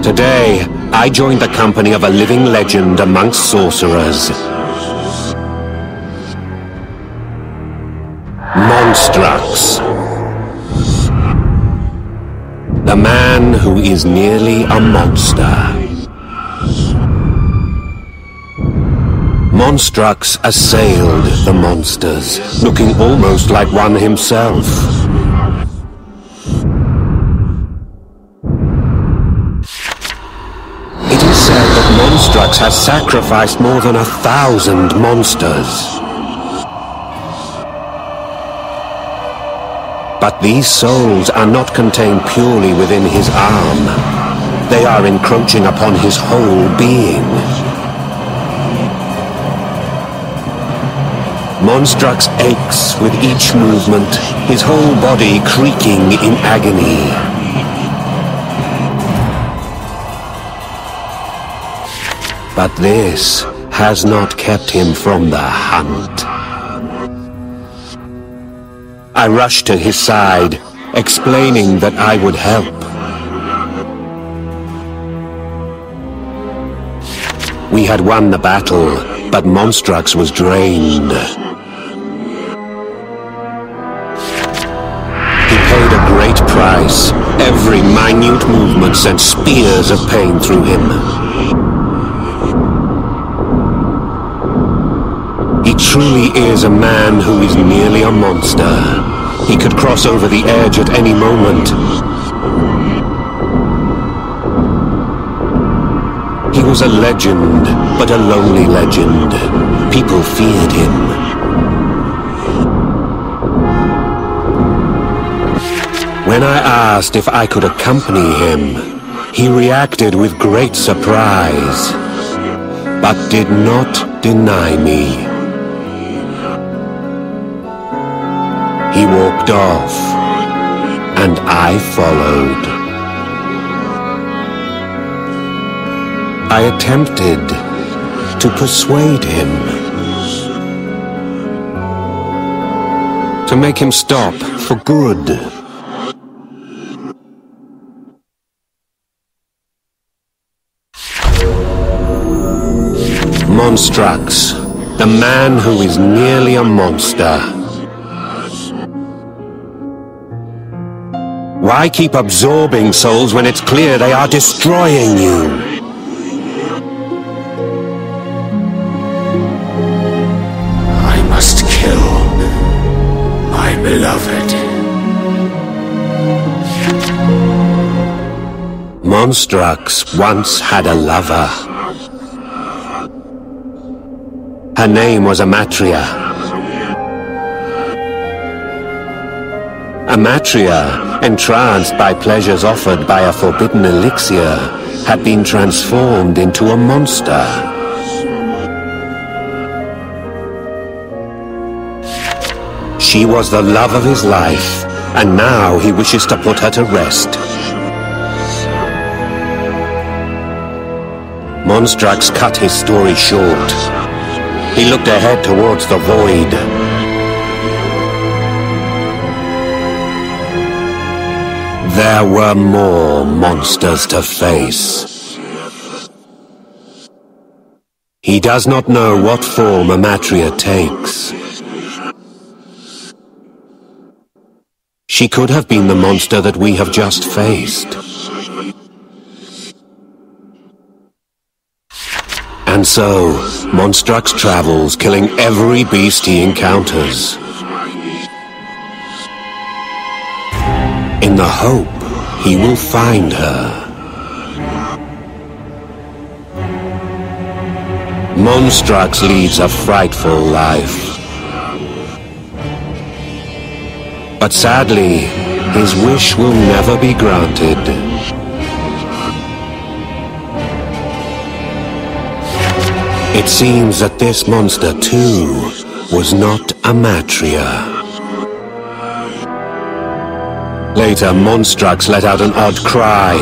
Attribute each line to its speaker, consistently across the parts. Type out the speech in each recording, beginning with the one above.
Speaker 1: Today, I joined the company of a living legend amongst sorcerers. Monstrux. The man who is nearly a monster. Monstrux assailed the monsters, looking almost like one himself. It is said that Monstrux has sacrificed more than 1,000 monsters. But these souls are not contained purely within his arm. They are encroaching upon his whole being. Monstrux aches with each movement, his whole body creaking in agony. But this has not kept him from the hunt. I rushed to his side, explaining that I would help. We had won the battle, but Monstrux was drained. He paid a great price. Every minute movement sent spears of pain through him. He truly is a man who is nearly a monster. He could cross over the edge at any moment. He was a legend, but a lonely legend. People feared him. When I asked if I could accompany him, he reacted with great surprise, but did not deny me. He walked off, and I followed. I attempted to persuade him, to make him stop for good. Monstrux, the man who is nearly a monster. Why keep absorbing souls when it's clear they are destroying you?
Speaker 2: I must kill my beloved.
Speaker 1: Monstrux once had a lover. Her name was Amatria. Amatria, entranced by pleasures offered by a forbidden elixir, had been transformed into a monster. She was the love of his life, and now he wishes to put her to rest. Monstrux cut his story short. He looked ahead towards the void. There were more monsters to face. He does not know what form Amatria takes. She could have been the monster that we have just faced. And so, Monstrux travels, killing every beast he encounters, in the hope he will find her. Monstrux leads a frightful life. But sadly, his wish will never be granted. It seems that this monster, too, was not Amatria. Later, Monstrux let out an odd cry.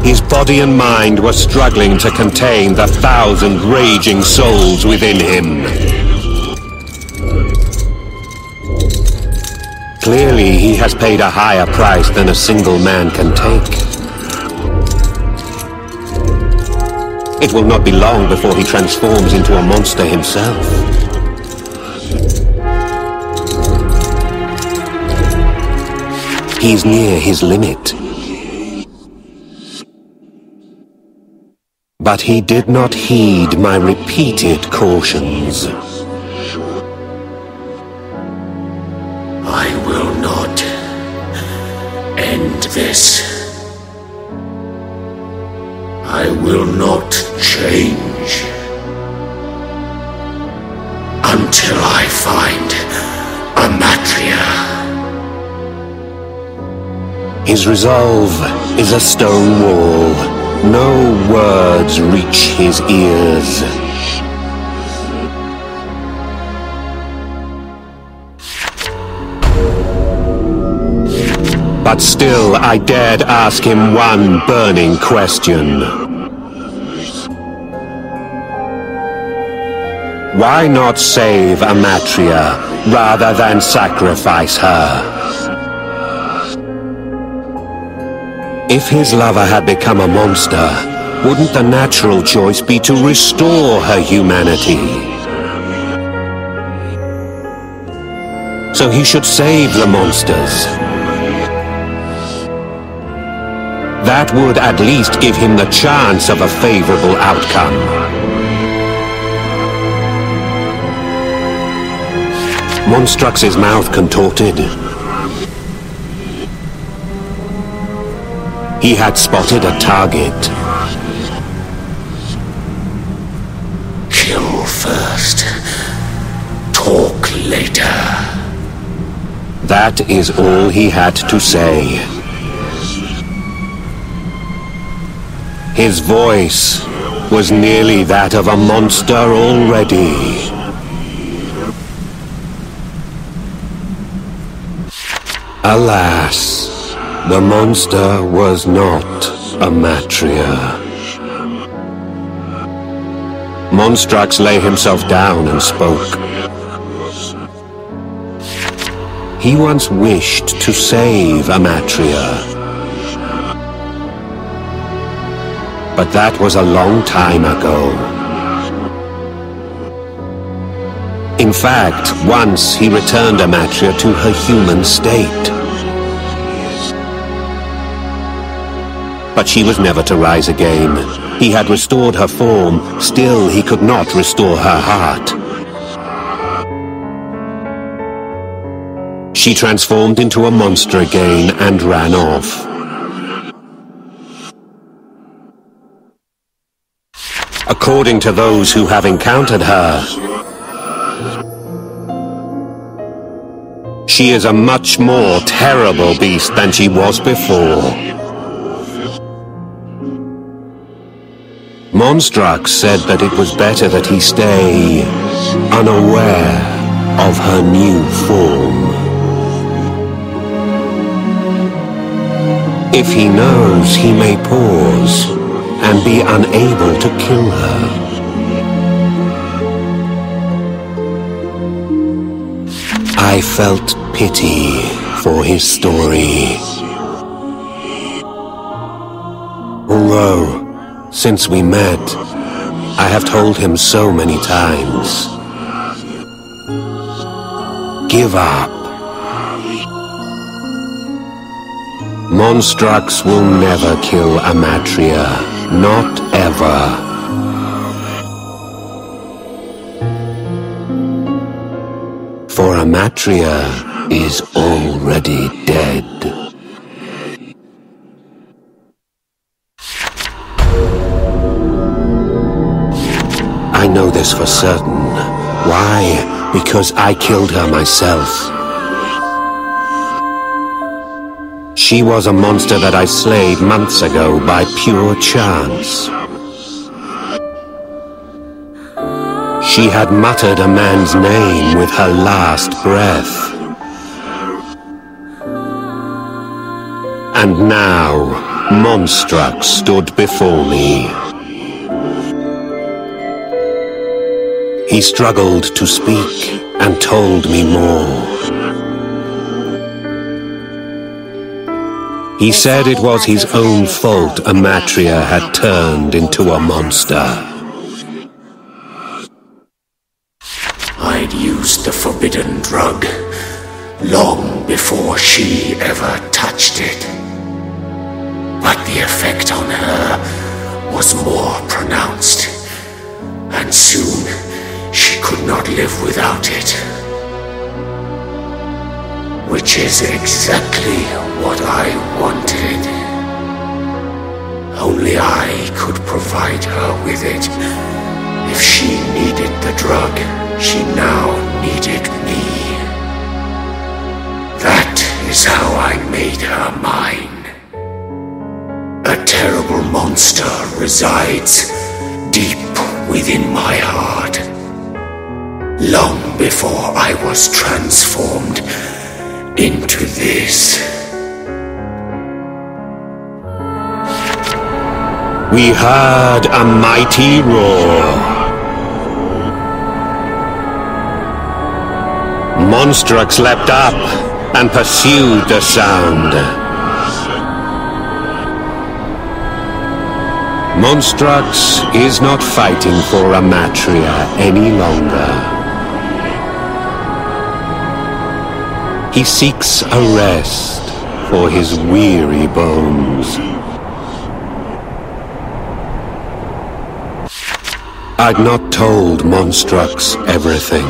Speaker 1: His body and mind were struggling to contain the 1,000 raging souls within him. Clearly, he has paid a higher price than a single man can take. It will not be long before he transforms into a monster himself. He's near his limit. But he did not heed my repeated cautions.
Speaker 2: I will not end this. I will not change until I find Amatria.
Speaker 1: His resolve is a stone wall. No words reach his ears. But still, I dared ask him one burning question. Why not save Amatria rather than sacrifice her? If his lover had become a monster, wouldn't the natural choice be to restore her humanity? So he should save the monsters. That would at least give him the chance of a favorable outcome. Monstrux's mouth contorted. He had spotted a target.
Speaker 2: Kill first, talk later.
Speaker 1: That is all he had to say. His voice was nearly that of a monster already. Alas, the monster was not Amatria. Monstrux lay himself down and spoke. He once wished to save Amatria. But that was a long time ago. In fact, once he returned Amatria to her human state. But she was never to rise again. He had restored her form, still he could not restore her heart. She transformed into a monster again and ran off. According to those who have encountered her, she is a much more terrible beast than she was before. Monstrux said that it was better that he stay unaware of her new form. If he knows, he may pause and be unable to kill her. I felt pity for his story. Although, since we met, I have told him so many times. Give up. Monstrux will never kill Amatria. Not ever. For Amatria is already dead. I know this for certain. Why? Because I killed her myself. She was a monster that I slayed months ago by pure chance. She had muttered a man's name with her last breath. And now, Monstrux stood before me. He struggled to speak and told me more. He said it was his own fault Amatria had turned into a monster.
Speaker 2: I'd used the forbidden drug long before she ever touched it. But the effect on her was more pronounced, and soon she could not live without it. Which is exactly what I wanted. Only I could provide her with it. If she needed the drug, she now needed me. That is how I made her mine. A terrible monster resides deep within my heart. Long before I was transformed into this.
Speaker 1: We heard a mighty roar. Monstrux leapt up and pursued the sound. Monstrux is not fighting for Amatria any longer. He seeks a rest for his weary bones. I'd not told Monstrux everything.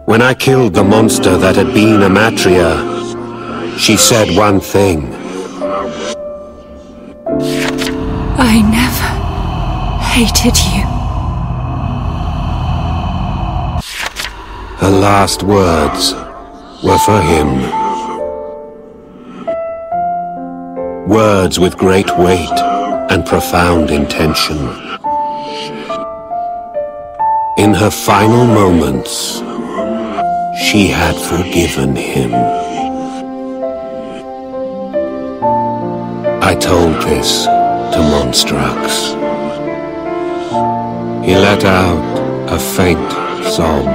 Speaker 1: When I killed the monster that had been Amatria, she said one thing.
Speaker 3: I never hated you.
Speaker 1: Her last words were for him. Words with great weight and profound intention. In her final moments, she had forgiven him. I told this to Monstrux. He let out a faint sob.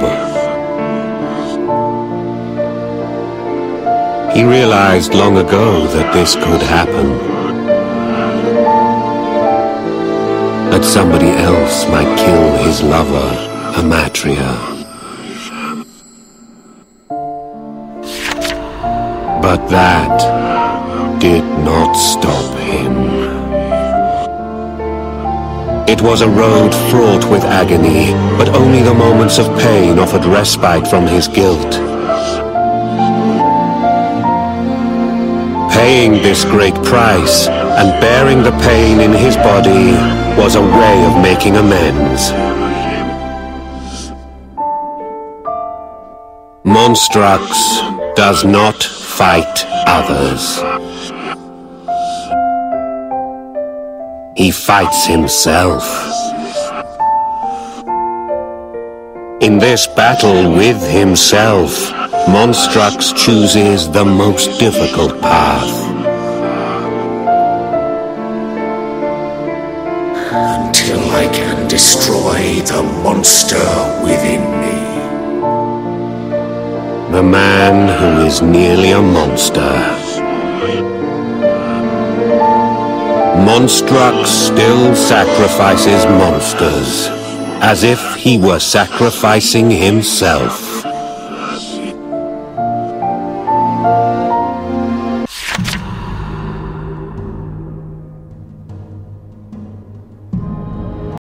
Speaker 1: He realized long ago that this could happen. That somebody else might kill his lover, Amatria. But that did not stop him. It was a road fraught with agony, but only the moments of pain offered respite from his guilt. Paying this great price and bearing the pain in his body was a way of making amends. Monstrux does not fight others. He fights himself. In this battle with himself, Monstrux chooses the most difficult path.
Speaker 2: Until I can destroy the monster within me.
Speaker 1: The man who is nearly a monster. Monstrux still sacrifices monsters, as if he were sacrificing himself.